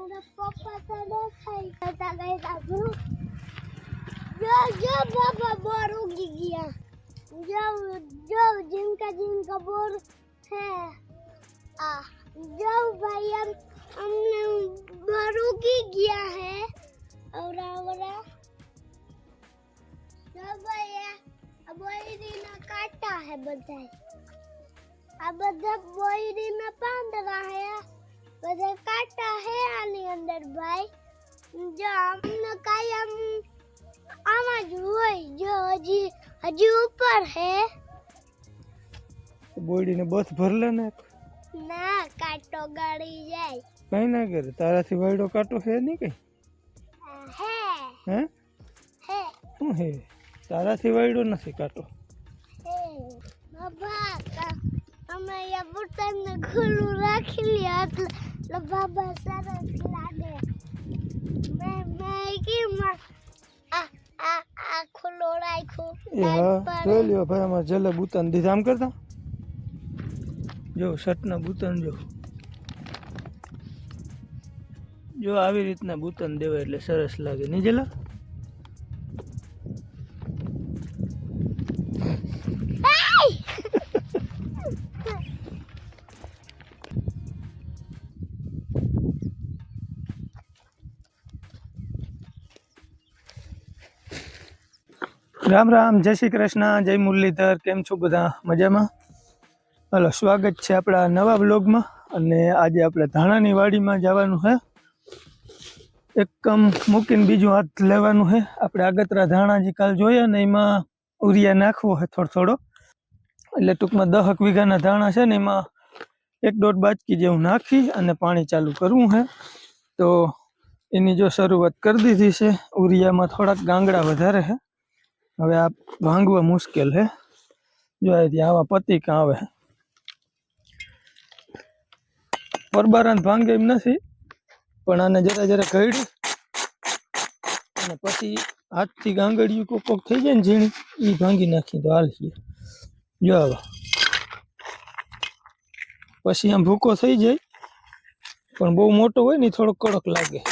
પપ્પા તો દેખાઈ જતા ગઈ તું જો જો બાબા બોર ઉગી ગયા જો જો जिनका बोर है जो भाई हमने बोर उगी गया है और जो भाई अब बोरी ना काटा है बधाई अब બધા બોરી ના પાંદડા है બધા કાટા है આની અંદર ભાઈ જો हमने કાયમ આમાં જ હોય જો હજી ऊपर है બોડી ને બસ ભરલે ને ના કાટો ગાડી જાય કઈ ના કરે તારાથી વાયડો કાટો છે નહીં કઈ હે હે હે શું હે તારાથી વાયડો નથી કાટો હે બાબા અમે યા બટન ને ખુલ્લું રાખી લ્યા એટલે બાબા સરસ લાગે મેં કે આ ખુલ્લો રાખ્યો હા જોઈ લ્યો ભાઈ અમારે જલે બુતન દીધા આમ કરતા જો શર્ટના બુતન જો આવી રીતના બુતન દેવાય એટલે સરસ લાગે નહીં જલા રામ રામ જય શ્રી કૃષ્ણ જય મુરલીધર કેમ છો બધા મજામાં હલો સ્વાગત છે આપણા નવા બ્લોગમાં અને આજે આપણે ધાણાની વાડીમાં જવાનું છે એક કમ મૂકીને બીજું હાથ લેવાનું છે આપણે આગતરા ધાણાજી કાલ જોયા ને એમાં ઉરિયા નાખવો છે થોડો એટલે ટૂંકમાં 10 વીઘાના ધાણા છે ને એમાં 1.5 બાચકી જેવું નાખી અને પાણી ચાલુ કરવું છે તો એની જો શરૂઆત કરી દીધી છે ઉરિયામાં થોડાક ગાંગડા વધારે છે હવે આ ભાંગવા મુશ્કેલ છે જો ત્યાં આવા પતિકા આવે પરબારાને ભાંગે એમ નથી પણ આને જરા ઘડી અને પછી હાથથી ગાંગડિયું કોક થઈ જાય ને ઝીણી એ ભાંગી નાખી તો હાલશે જો આવા પછી આમ ભૂકો થઈ જાય પણ બહુ મોટો હોય ને થોડો કડક લાગે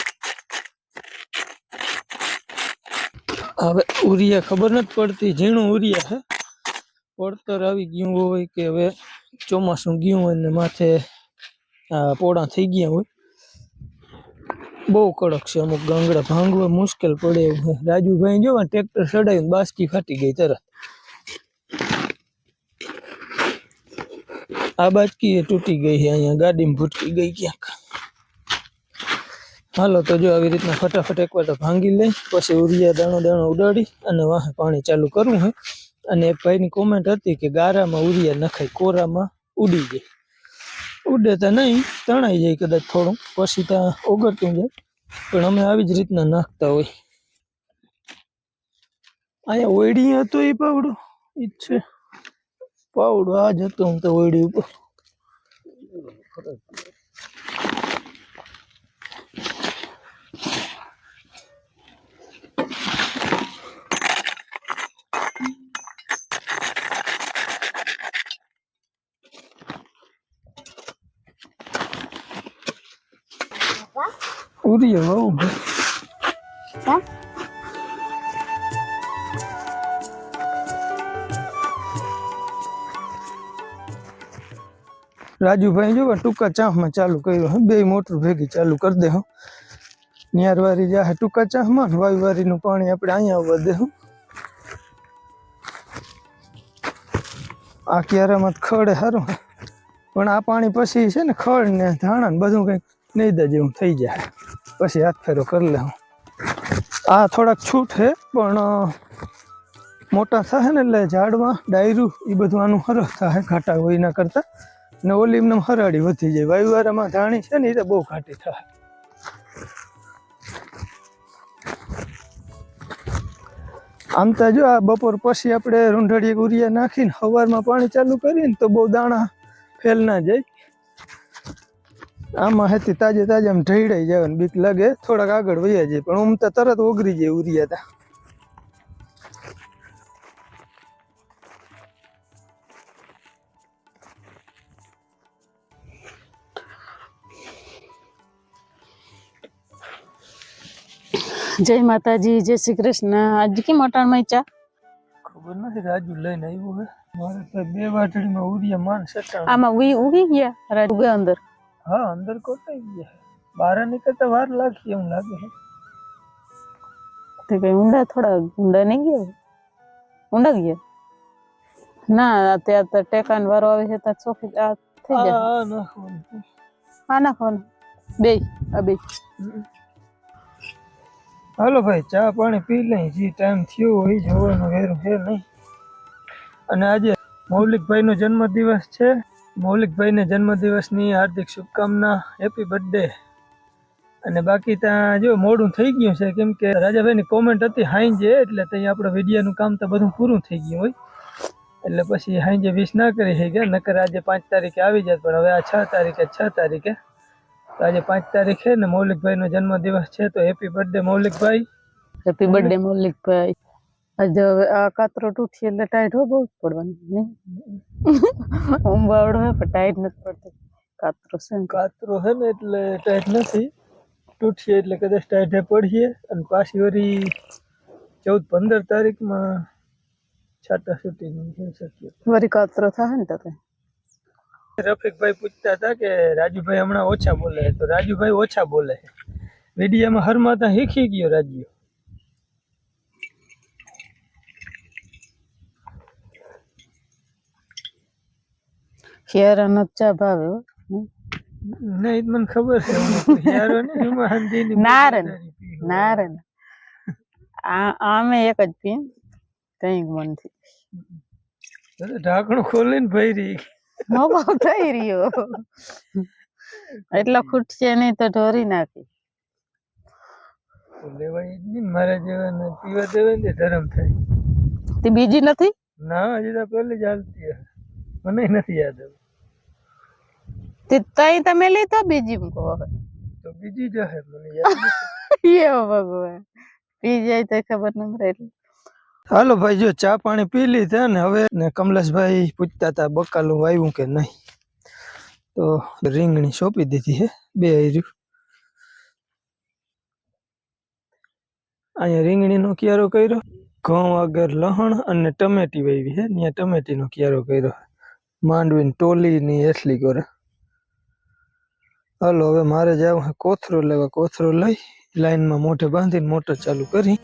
હવે ઉરિયા ખબર નથી પડતી ઝીણું ઉરિયા છે પડતર આવી ગયું હોય કે હવે ચોમાસું ગયું હોય ને માથે પોડા થઈ ગયા હોય બહુ કડક છે અમુક ગાંગડા ભાંગવા મુશ્કેલ પડે એવું છે રાજુભાઈ જો ટ્રેક્ટર ચડાવ્યું બાસકી ફાટી ગઈ તરત આ બાજકી એ તૂટી ગઈ છે અહીંયા ગાડીમાં ભૂટકી ગઈ ક્યાંક હાલો તો જો આવી રીતના ફટાફટ એકવાર તો ભાંગી લઈ પછી ઉરિયા દાણો ઉડાડી અને વાહે પાણી ચાલુ કરવું છે અને એક ભાઈની કોમેન્ટ હતી કે ગારામાં ઉરિયા નખાય કોરામાં ઉડી જાય ઉડે તો નહીં તણાઈ જાય કદાચ થોડું પછી ત્યાં ઓગળતું જાય પણ અમે આવી જ રીતના નાખતા હોય અહીંયા ઓયડી હતો એ પાવડો ઈ જ છે પાવડો આ જ હતો હું તો ઓયડી ઉપર ઉરિયા બહુ રાજુભાઈ જો ટૂંકા ચાહમાં ચાલુ કર્યું બે મોટર ભેગી ચાલુ કરી દે ન્યારવારી જાહે ટૂંકા ચાહમાં વાયુવારીનું પાણી આપણે અહીંયા આવવા દે આ ક્યારામાં ખડે સારું પણ આ પાણી પછી છે ને ખડ ને ધાણા ને બધું કંઈક નહીં જેવું થઈ જાય પછી હાથ ફેરો કરી લે આ થોડાક છૂટ છે પણ મોટા થાય ને એટલે ઝાડમાં ડાયરું એ બધું આનું સરસ થાય ઘાટા હોય એના કરતા ને ઓલી એમને હરાડી વધી જાય વાયુવારામાં ધાણી છે ને એ તો બહુ ઘાટી થાય આમ તો જો આ બપોર પછી આપણે રૂંઢળીએ ઉરિયા નાખીને સવારમાં પાણી ચાલુ કરીએ ને તો બહુ દાણા ફેલ ના જાય આમાં હેતી તાજે આમ ઢળાઈ જાય ને બીક લાગે થોડાક આગળ વયા જાય પણ આમ તો તરત ઓગળી જાય ઉરિયા તા જય માતાજી, જય શ્રી કૃષ્ણ. આજ કેમ અટાણમાં ચા? ખબર નથી, રાજુ લઈને આવ્યો હે. મારે તો 2 વાટડીમાં ઉરિયા માન સટાણ. આમાં ઉગી ગયા રાજુ ગયા અંદર. હા, અંદર કોટાઈ ગયા. બહાર નીકળતા વાર લાગશે એવું લાગે છે. તે કઈ ઊંડા થોડા ઊંડા નહીં ગયા? ઊંડા ગયા ના, અત્યારે તો ટેકાન વારો આવે છે તો ચોખી આ થઈ જાય. આ નાખવાનું. હા નાખવાનું બે આ બે. હાલો ભાઈ, ચા પાણી પી લઈ. જે ટાઈમ થયો હોય જવાનું વેરું છે નહીં. અને આજે મૌલિકભાઈનો જન્મદિવસ છે. મૌલિકભાઈને જન્મદિવસની હાર્દિક શુભકામના. Happy birthday. અને બાકી ત્યાં જો મોડું થઈ ગયું છે, કેમ કે રાજાભાઈની કોમેન્ટ હતી હાંજે, એટલે ત્યાં આપણે વિડીયોનું કામ તો બધું પૂરું થઈ ગયું હોય, એટલે પછી હાંજે વિશ ના કરી શક્યા. નકર આજે 5 તારીખે આવી જાય, પણ હવે આ 6 તારીખે તો આજે 5 તારીખે ને મૌલિકભાઈનો જન્મદિવસ છે. તો હેપી બર્થડે મૌલિકભાઈ. Happy birthday મૌલિકભાઈ. આજે હવે આ કાતરો તૂટી એટલે ટાઈટ હો બહુ પડવાની નહીં. ઊંબાવડો હે પણ ટાઈટ નથી પડતો. કાતરો છે ને, કાતરો છે ને એટલે ટાઈટ નથી. તૂટશે એટલે કદાચ ટાઈટે પડીએ. અને પાછી વળી 14-15 તારીખમાં છાટા છૂટીની છે શક્યતા. વળી કાતરો થાય ને તો રફીકભાઈ પૂછતા હતા કે રાજુભાઈ હમણાં ઓછા બોલે, તો રાજુભાઈ ઓછા બોલે. વિડીયામાં હરમાતા શીખી ગયો રાજુ. શિયાળાનો ચા ભાવે હો. નહીં મને ખબર છે. યારો ને એમાં હંધીની નારણ નારણ આમે એક જ પીએ કઈક મનથી. ઢાંકણું ખોલીને ભરી મોકો થઈ રહ્યો એટલો ખૂટશે નહીં તો ઢોરી નાખી. લેવાય જ નહીં. મારા જેવાને પીવા દેવાય ને ધરમ થાય. તે બીજી નથી? ના, હજી તો પેલી જ હાલતી હશે. મને નથી યાદ હવે. તે તઈ તમે લીધો બીજી મૂકો હવે તો બીજી જ હશે, મને યાદ નથી. એવો ભગવાન પી જાય તો ખબર ન પડે એટલે. હાલો ભાઈ, જો ચા પાણી પી લીધા ને હવે ને કમલેશભાઈ પૂછતા હતા બકાલું વાવ્યું કે નહીં, તો રીંગણી સોંપી દીધી છે. 2 આયર્યું. અહીંયા રીંગણીનો ક્યારો કર્યો, ઘઉં આગળ લહણ અને ટમેટી વાવી છે. ત્યાં ટમેટીનો ક્યારો કર્યો. માંડવીની ટોલીની એટલી કરે. હાલો હવે મારે જવું છે કોથરો લેવા. કોથરો લઈ લાઈનમાં મોઢે બાંધીને મોટર ચાલુ કરી.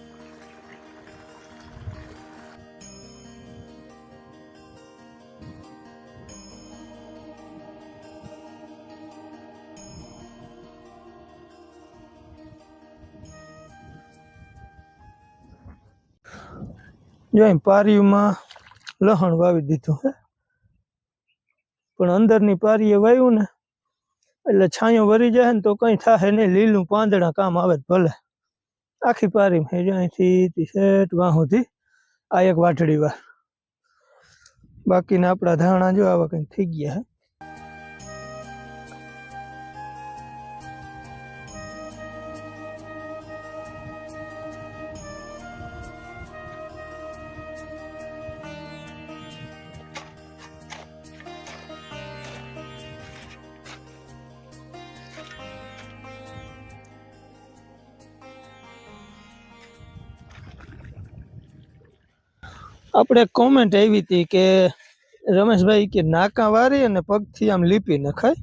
જો અહીં પારીમાં લહણ વાવી દીધું હે, પણ અંદરની પારીએ વાવ્યું ને એટલે છાંયો વરી જાય ને તો કંઈ થાય નહીં. લીલું પાંદડા કામ આવે ભલે. આખી પારીમાં જો અહીંથી ટી-શર્ટ વાં સુધી આ એક વાટડી વાર. બાકીના આપણા ધાણા જો આવા કંઈક થઈ ગયા હે. આપણે કોમેન્ટ આવી હતી કે રમેશભાઈ કે નાકા વારી અને પગથી આમ લીપી નખાય,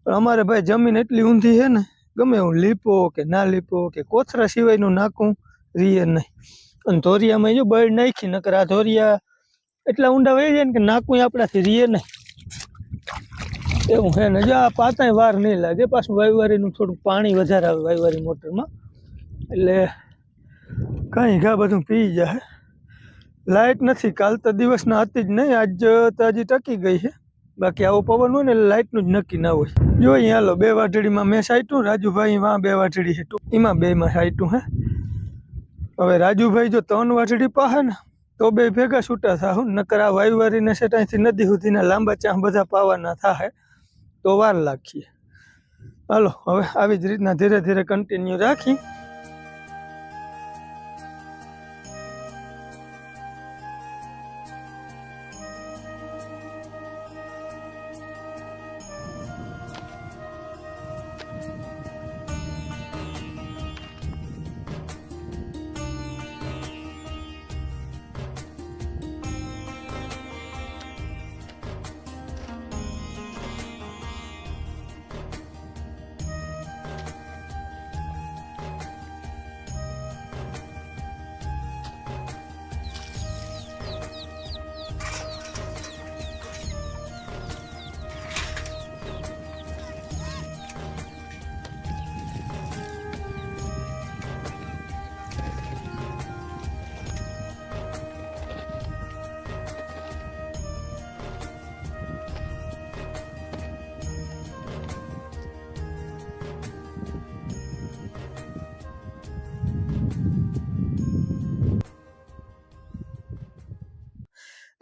પણ અમારે ભાઈ જમીન એટલી ઊંધી છે ને, ગમે એવું લીપો કે ના લીપો કે કોથરા સિવાયનું નાકું રીએ નહીં. અને ધોરિયામાં જો બળ નાખી, નકર આ ધોરિયા એટલા ઊંડા વહી જાય ને કે નાકું આપણાથી રીએ નહીં. એવું છે ને. જો આ પાતાય વાર નહીં લાગે. પાછું વાયવારીનું થોડુંક પાણી વધારે આવે વાયવારી મોટરમાં, એટલે કાંઈ ઘા બધું પી જાય. લાઇટ નથી. કાલ તો દિવસના હતી જ નહીં, આજ તો હજી ટકી ગઈ છે. બાકી આવો પવન હોય ને એટલે લાઇટનું જ નક્કી ના હોય. જોઈએ હાલો 2 વાટડીમાં મેં સાઈટું, રાજુભાઈ વાં 2 વાટડી છે, એમાં 2માં સાઈટું હે. હવે રાજુભાઈ જો 3 વાટડી પાહે ને તો 2 ભેગા છૂટા થાહું. નકર આ વાયુવારીને સેટ અહીંથી નદી સુધીના લાંબા ચાંહ બધા પાવાના થાય તો વાર લાગીએ. હાલો હવે આવી જ રીતના ધીરે ધીરે કન્ટિન્યુ રાખી.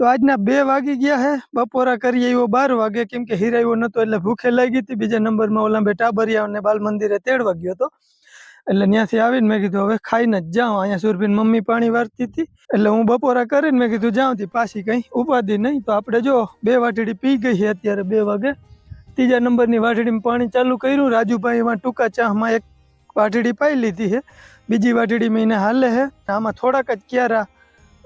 તો આજના 2 વાગી ગયા હે, બપોરા કરી આવ્યો 12 વાગે, કેમ કે હિરાયો નતો એટલે ભૂખે લાગી હતી. બીજા નંબરમાં ઓલા બે ટાબરિયા અને બાલ મંદિરે તેડવા ગયો હતો, એટલે ત્યાંથી આવીને મેં કીધું હવે ખાઈને જ જાઉં. અહીંયા સુરભીન મમ્મી પાણી વારતી હતી, એટલે હું બપોરા કરીને મેં કીધું જાઉં તી, પાછી કઈ ઉપાધિ નહીં. તો આપણે જો 2 વાટડી પી ગઈ છે અત્યારે 2 વાગે. ત્રીજા નંબરની વાટડીમાં પાણી ચાલુ કર્યું. રાજુભાઈ એમાં ટૂંકા ચામાં 1 વાટડી પાઈ લીધી છે, બીજી વાટડી મેં એને હાલે છે. આમાં થોડાક જ ક્યારા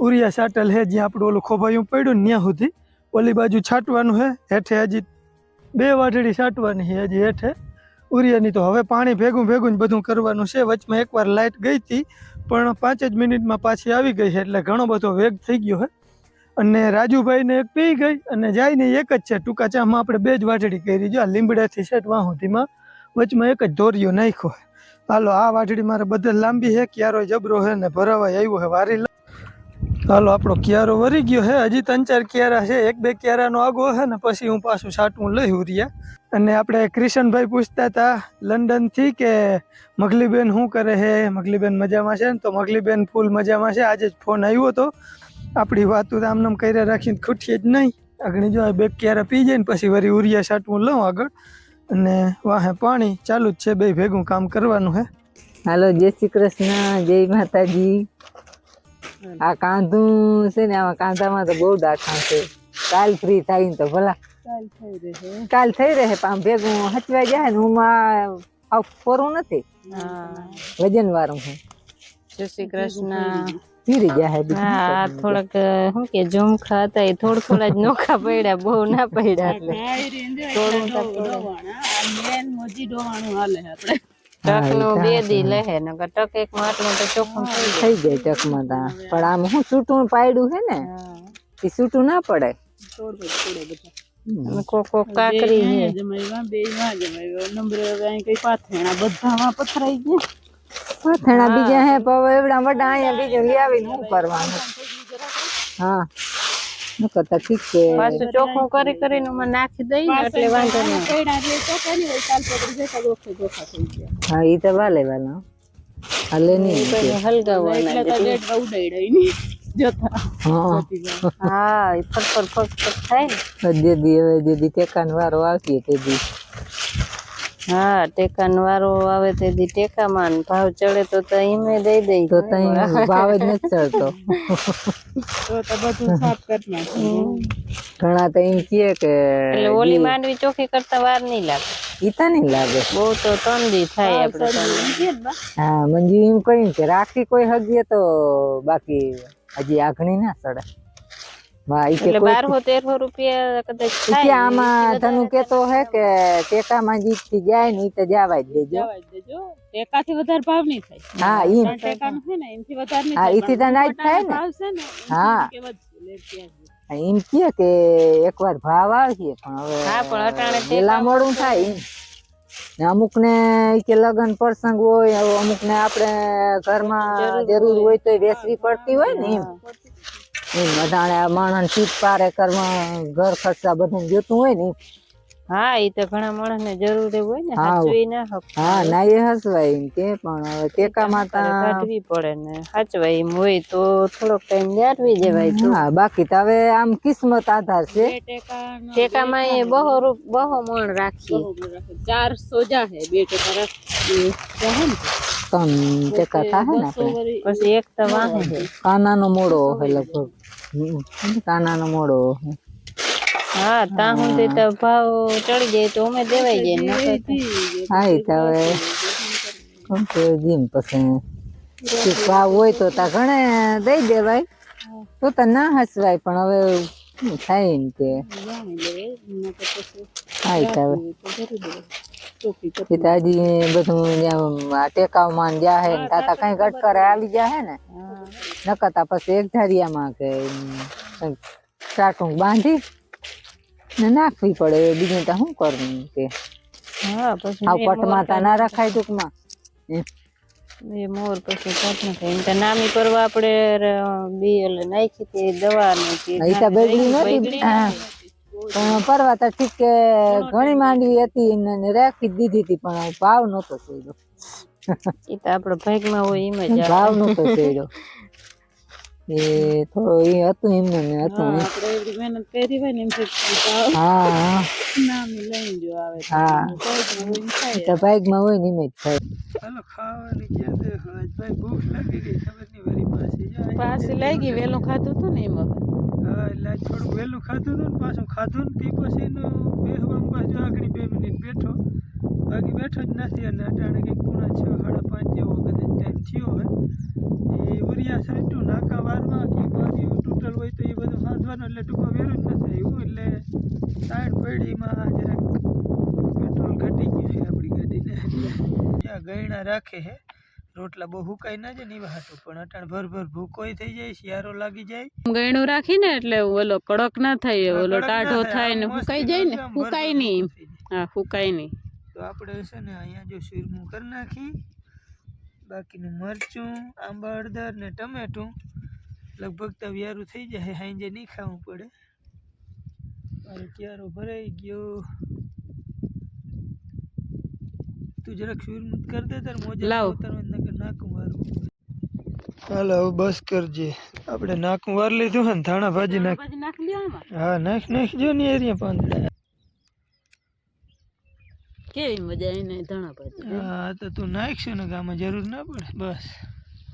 ઉરિયા સાટલ છે, જ્યાં આપણું ઓલું ખોભાયું પડ્યું ને ત્યાં સુધી ઓલી બાજુ છાંટવાનું છે. હેઠે હજી 2 વાટડી છાંટવાની છે હજી હેઠે ઉરિયાની. તો હવે પાણી ભેગું ભેગું જ બધું કરવાનું છે. વચમાં એકવાર લાઇટ ગઈ હતી, પણ 5 જ મિનિટમાં પાછી આવી ગઈ છે, એટલે ઘણો બધો વેગ થઈ ગયો છે. અને રાજુભાઈને 1 પી ગઈ અને જાય ને 1 જ છે. ટૂંકા ચામાં આપણે 2 જ વાટડી કરી. જો આ લીમડાથી સેટ વાહુથીમાં વચમાં 1 જ ધોરિયો નાખ્યો. હાલો, આ વાટડી મારે બધે લાંબી છે, ક્યારો જબરો છે ને ભરાવાય આવ્યો છે, વારી. હાલો, આપણો ક્યારો વરી ગયો છે. હજી 3-4 ક્યારા છે, 1-2 ક્યારાનો આગો છે ને પછી હું પાછું છાંટવું લઈ ઉરિયા. અને આપણે કિશનભાઈ પૂછતા હતા લંડનથી કે મગલીબેન શું કરે છે, મગલીબેન મજામાં છે ને? તો મગલીબેન ફૂલ મજામાં છે. આજે જ ફોન આવ્યો હતો. આપણી વાતું આમનામ કર્યા રાખીને ખૂટીએ જ નહીં. આગળ જો 2 ક્યારા પી જાય ને પછી વળી ઉરિયા છાંટવું લઉં આગળ. અને વાહે પાણી ચાલુ જ છે, 2 ભેગું કામ કરવાનું છે. હાલો, જય શ્રી કૃષ્ણ, જય માતાજી. આ કાંધું છે ને, આમાં કાંધામાં તો બહુ દાખા છે. કાલ ફ્રી થાય ને તો ભલા કાલ થઈ રહે, આમ ભેગું હચવાઈ જાય ને. હું ફોરું નથી, વજન વાળું છે. જય શ્રી કૃષ્ણ. ફીરી જાય. હા, થોડાક શું કે ઝુમખા હતા એ થોડા જ નોખા પડ્યા, બહુ ના પડ્યા. ટક નું 2 દી લહે ને ટક 1 માં આટલું તો ચોખ્ખું થઈ જાય ટકમાં. પણ આમ હું સૂટું પાડ્યું છે ને, એ સૂટું ના પડે. કોકો કાકરી હે પાથરણા બીજા હે, પણ એવડા મોટા અહીંયા બીજું લઈ આવીને શું કરવાનું? હા, ન કરતા ઠીક છે. પાછું ચોખ્ખું કરીને મને નાખી દઈ એટલે વાંધો નહીં. હા, ઈ તો વાલે વાલા હાલે નહીં હલગાવવાના. હા, એ ફટફટ થાય ને. જેદી ટેકાનો વારો આવતી તેદી. હા, ટેકાનો વારો આવે તેદી ટેકામાં ભાવ ચડે તો ઈમે દઈ દઈ. તો તઈ ભાવ જ નથી ચડતો. તો બધું સાફ કરી નાખું. ઘણા તો એમ કહે કે એટલે ઓલી માંડવી ચોખ્ખી કરતા વાર નહીં લાગે. ઈતા નહીં લાગે, બહુ તો 3 દી થાય આપણે. હા, મંજુ એમ કહ્યું કે રાખી કોઈ હગીએ તો બાકી હજી આઘણી ના ચડે. એટલે 1200-1300 રૂપિયા કદાચ થાય. આમાં તને કેતો હે કે ટેકામાં જીતથી જાય ને ઈ તો જવા જ દેજો. ટેકાથી વધારે ભાવ નહીં થાય. હા, ઈ ટેકાનું છે ને એમથી વધારે નહીં. હા, ઈથી તો ના જ થાય ને. હા, એમ કે એકવાર ભાવ આવશે પણ હવે હા, પણ અટાણે પેલા મોડું થાય. અમુક ને કે લગન પ્રસંગ હોય, અમુક ને આપણે ઘરમાં જરૂર હોય તો વેચવી પડતી હોય ને. એમ અટાણે માણસ ચીટ પારે કરવા ઘર ખર્ચા બધું જોતું હોય ને. હા, ઈ તો ઘણા માણસ ને જરૂર હોય ને, સાચવી ના હક. હા, ના એ હસવાય એમ કે, પણ હવે ટેકામાં કાઢવી પડે ને સાચવાય એમ હોય તો થોડોક ટાઈમ જાળવી જવાય. હા, બાકી તો હવે આમ કિસ્મત આધાર છે. ટેકામાં એ બહુ મણ રાખી 400 જાહે. 2 ટેકા રાખી 3 ટેકા થાય ને આપણે. પછી એક તો વાહે કાનાનો મોડો હે લગભગ. કાનાનો મોડો. હા, ત્યાં સુધી તો ભાવ ચડી જાય તો અમે દેવાઈ જાય. હા, એ તો હવે જીમ પછી ભાવ હોય તો તા ઘણે દઈ દેવાય તો ના હસવાય. પણ હવે થાય ને કે હા, એ તો હજી બધું ટેકાવમાં જાહે ને તાતા કઈ ગટકરે આવી જાહે ને. નકરતા પછી 1 ધારિયામાં કે ટાટું બાંધી ને નાખવી પડે. બીજું તો શું કરવું કે હા, પછી પટમાં તા ના રખાય ટૂંકમાં. એ મોર પછી પટ ન થાય એમ તો નામી પરવા આપણે બી નાખી હતી દવા ને બગડી નથી. પણ પરવા તો ઠીક કે ઘણી માંડવી હતી ને રાખી દીધી હતી, પણ ભાવ નતો ચડ્યો. એ તો આપડે ભાગમાં હોય એમ જ ભાવ નતો ચડ્યો. એ થોડો એ હતું એમને ને હતું હા, આપણે એવડી મહેનત કરી હોય ને એમ થાય હા નામ લઈને જો આવે હા તો બાઈકમાં હોય ને એમ જ થાય. હાલો ખાવાની ક્યાં દે ભાઈ ભૂખ લાગી ગઈ ખબર નહીં વળી પાછી પાછી લાગી વેલું ખાધું હતું ને એમાં હા એટલે આજ થોડું વહેલું ખાધું હતું ને પાછું ખાધું ને તે પછી એનું બેહવામાં પાછું આગળ 2 મિનિટ બેઠો બાકી બેઠો જ નથી અને અટાણે કંઈક 4:30 જેવો કદાચ ટાઈમ થયો હોય એ ઉરિયા સાઈડનું નાકા વારવા કે બાજુ તૂટલ હોય તો એ બધું સાધવાનું એટલે ટૂંકમાં વેરું જ નથી એવું એટલે સાઈડ પડીમાં જરાક પેટ્રોલ ઘટી ગયું છે આપણી ગાડીને એટલે ત્યાં ગયણા રાખે છે રોટલા બહુ હુકાઈ ના જાય ને એવા હાટું પણ અટાણ ભર ભૂકોય થઈ જાય શિયાળો લાગી જાય ગયણું રાખીને એટલે ઓલો કડક ના થાય ઓલો કડક ના ટાઢો થાય, થાય ને આમ ફૂકાઈ મસ્તી જાય ને આમ ફૂકાય ભર નહીં થઈ જાય. હા ફૂકાય નહીં તો આપણે છે ને અહીંયા જો શીરમું કરી નાખી બાકીનું મરચું આંબા હળદર ને ટમેટું લગભગ તો વ્યારું થઈ જાય હાંજે નહીં ખાવું પડે મારો ક્યારો ભરાઈ ગયો તું જરાક શીરમું કરી દે તાર મોજા લાવ. ઉતારવા નકર નાકું વારું હાલ હવે બસ કરજે આપણે નાકું વાર લીધું હે ને ધાણા ભાજી નાખ પછી નાખી લ્યો આમાં હા નાખજો ને એરિયા પાંદડા કેવી મજા આવી નહીં ધણા ભાજી હા તો તું નાખશું ને આમાં જરૂર ના પડે બસ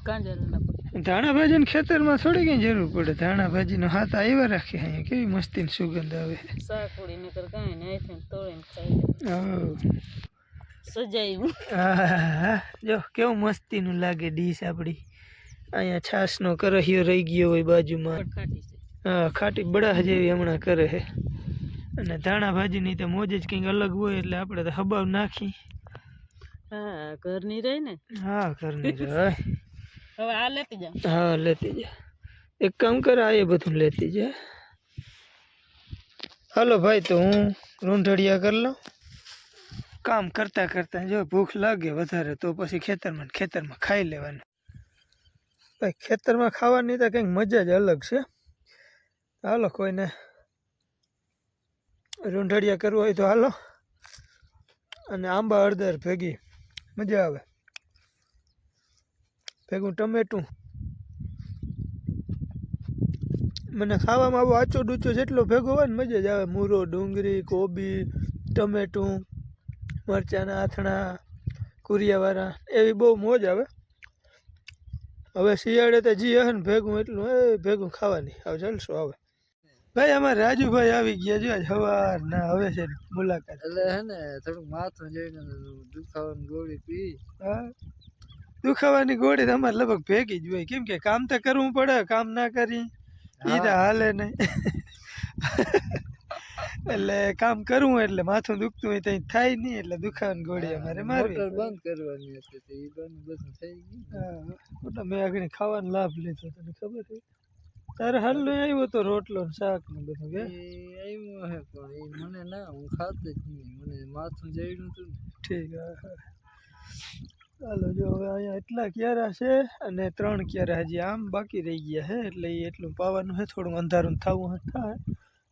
કાંજર ના પડે ધાણા ભાજીને ખેતરમાં થોડી કઈ જરૂર પડે ધાણા ભાજીનો હાથ આવ્યા રાખે અહીંયા કેવી મસ્તીની સુગંધ આવે શાકુડી નકર કાંઈ નહીં આઈથી તોડીને ખાઈ હા સજાયું હા જો કેવું મસ્તીનું લાગે ડીશ આપણી અહીંયા છાશનો કરહિયો રહી ગયો હોય બાજુમાં ખાટી છે હા ખાટી બળાહ જેવી હમણાં કરે છે અને ધાણા ભાજીની તો મોજ જ કંઈક અલગ હોય એટલે આપણે તો હબાવ નાખી હા ઘરની રહી ને હા ઘરની રહે હવે આ લેતી જાવ હા લેતી જા એક કામ કર આ એ બધું લેતી જા હાલો ભાઈ તો હું રૂંઢડિયા કરી લઉં કામ કરતાં કરતાં જો ભૂખ લાગે વધારે તો પછી ખેતરમાં ખાઈ લેવાનું ભાઈ ખેતરમાં ખાવાની તો કંઈક મજા જ અલગ છે હાલો કોઈને રૂંઢડિયા કરવું હોય તો હાલો અને આંબા હળદર ભેગી મજા આવે ભેગું ટમેટું મને ખાવામાં આવો આચો ડૂચો જેટલો ભેગો હોય ને મજા જ આવે મૂરો ડુંગળી કોબી ટમેટું મરચાંના આથણા કુરિયાવાળા એવી બહુ મોજ આવે હવે શિયાળે તો જી હે ને ભેગું એટલું ભેગું ખાવાની હવે જલસો આવે ભાઈ અમારે રાજુભાઈ આવી ગયા જો આજ સવાર ના હવે છે મુલાકાત એટલે હે ને થોડુંક માથું જોઈને દુખાવાની ગોળી પી હા દુખાવાની ગોળી તો અમારે લગભગ ભેગી જ હોય કેમ કે કામ તો કરવું પડે કામ ના કરી એ તો હાલે નહીં એટલે કામ કરવું એટલે માથું દુખતું હોય ત્યાં થાય નહીં એટલે દુખાવાની ગોળી અમારે મારવી બંધ કરવાની હતી એ બંધ બધું થઈ ગયું હા મેં આગળ ખાવાનો લાભ લીધો તને ખબર છે તારે હાલ નો આવ્યો તો રોટલો ને શાક ને બધું કે આવ્યું હે પણ એ મને ના હું ખાતો જ નહીં મને માથું જઈડું હતું ને ઠીક ચાલો જો હવે અહીંયા એટલા ક્યારા છે અને 3 ક્યારા હજી આમ બાકી રહી ગયા છે એટલે એ એટલું પાવાનું છે થોડું અંધારું થવું થાય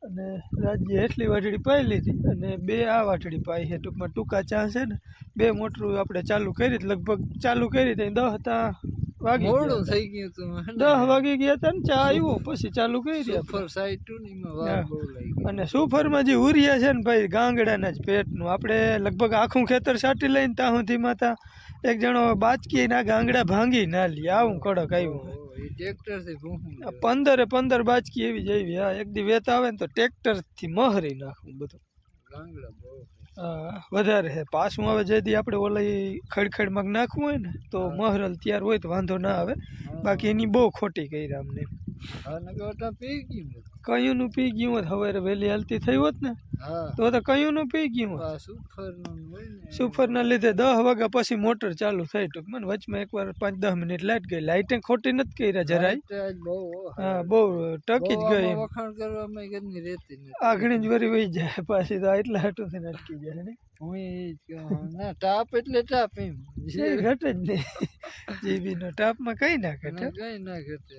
અને રાજ્ય એટલી વાટડી પાઈ લીધી અને 2 આ વાટડી પાઈ છે ટૂંકમાં ટૂંકા ચા છે ને 2 મોટરું આપણે ચાલુ કરી લગભગ ચાલુ કરી ત્યાં 10 તા વાગી મોડું થઈ ગયું હતું 10 વાગી ગયા હતા ને ચા આવ્યો પછી ચાલુ કરી સુપર સાઈડ ને એમાં વાર બહુ લાગી અને સુફરમાં જે ઉરિયા છે ને ભાઈ ગાંગડાના જ પેટનું આપણે લગભગ આખું ખેતર સાટી લઈને ત્યાં સુધી માતા એક જણો બાચકી ના ગાંગડા ભાંગી ના લી આવું કડક આવ્યું ટ્રેક્ટર થી 15 બાચકી એવી જેવી હા એક દી વેત આવે ને તો ટ્રેક્ટર થી મહરી નાખવું બધું ગાંગડા બહુ હા વધારે છે પાછું હવે જેથી આપણે ઓલી ખડખડમાં નાખવું હોય ને તો મહરલ તૈયાર હોય તો વાંધો ના આવે બાકી એની બહુ ખોટી કરી અમને પી ગયું કયુંનું પી ગયું હોત હવે વહેલી હાલતી થઈ હોત ને તો કયુંનું પી ગયું હોત સુફરના લીધે 10 વાગ્યા પછી મોટર ચાલુ થઈ ટૂંકમાં વચમાં એકવાર 5-10 મિનિટ લાઈટ ગઈ લાઈટે ખોટી નથી કર્યા જરાય હા બહુ ટકી જ ગઈ વખાણ કરવામાં ઘરની રહેતી નથી આગળ જ વરી વહી જાય પાછી તો એટલા હાટું થઈને અટકી જાય ને હું એ જ કહું ના ટાપ એટલે ટાપ એમ ઘટે જ નહીં જીબી નો ટાપમાં કઈ ના ઘટે કઈ ના ઘટે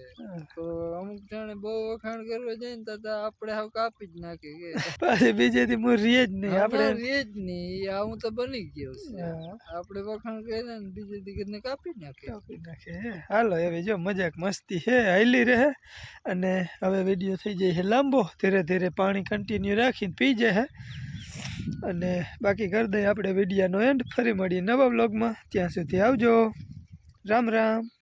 તો અમુક જાણે બહુ વખાણ કરવા જાય ને તો આપણે હાવ કાપી જ નાખી કે પાછી બીજેથી હું રીએ જ નહીં આપણે રેજ નહીં આવું તો બની ગયો છે આપણે વખાણ કર્યા ને બીજે દીકરીને કાપી નાખે હાલો હવે જો મજાક મસ્તી છે હાલી રહે અને હવે વિડીયો થઈ જાય છે લાંબો ધીરે ધીરે પાણી કન્ટિન્યુ રાખીને પી જાય અને બાકી કરી દઈએ આપણે વિડીયોનો એન્ડ ફરી મળીએ નવા વ્લોગમાં ત્યાં સુધી આવજો રામ રામ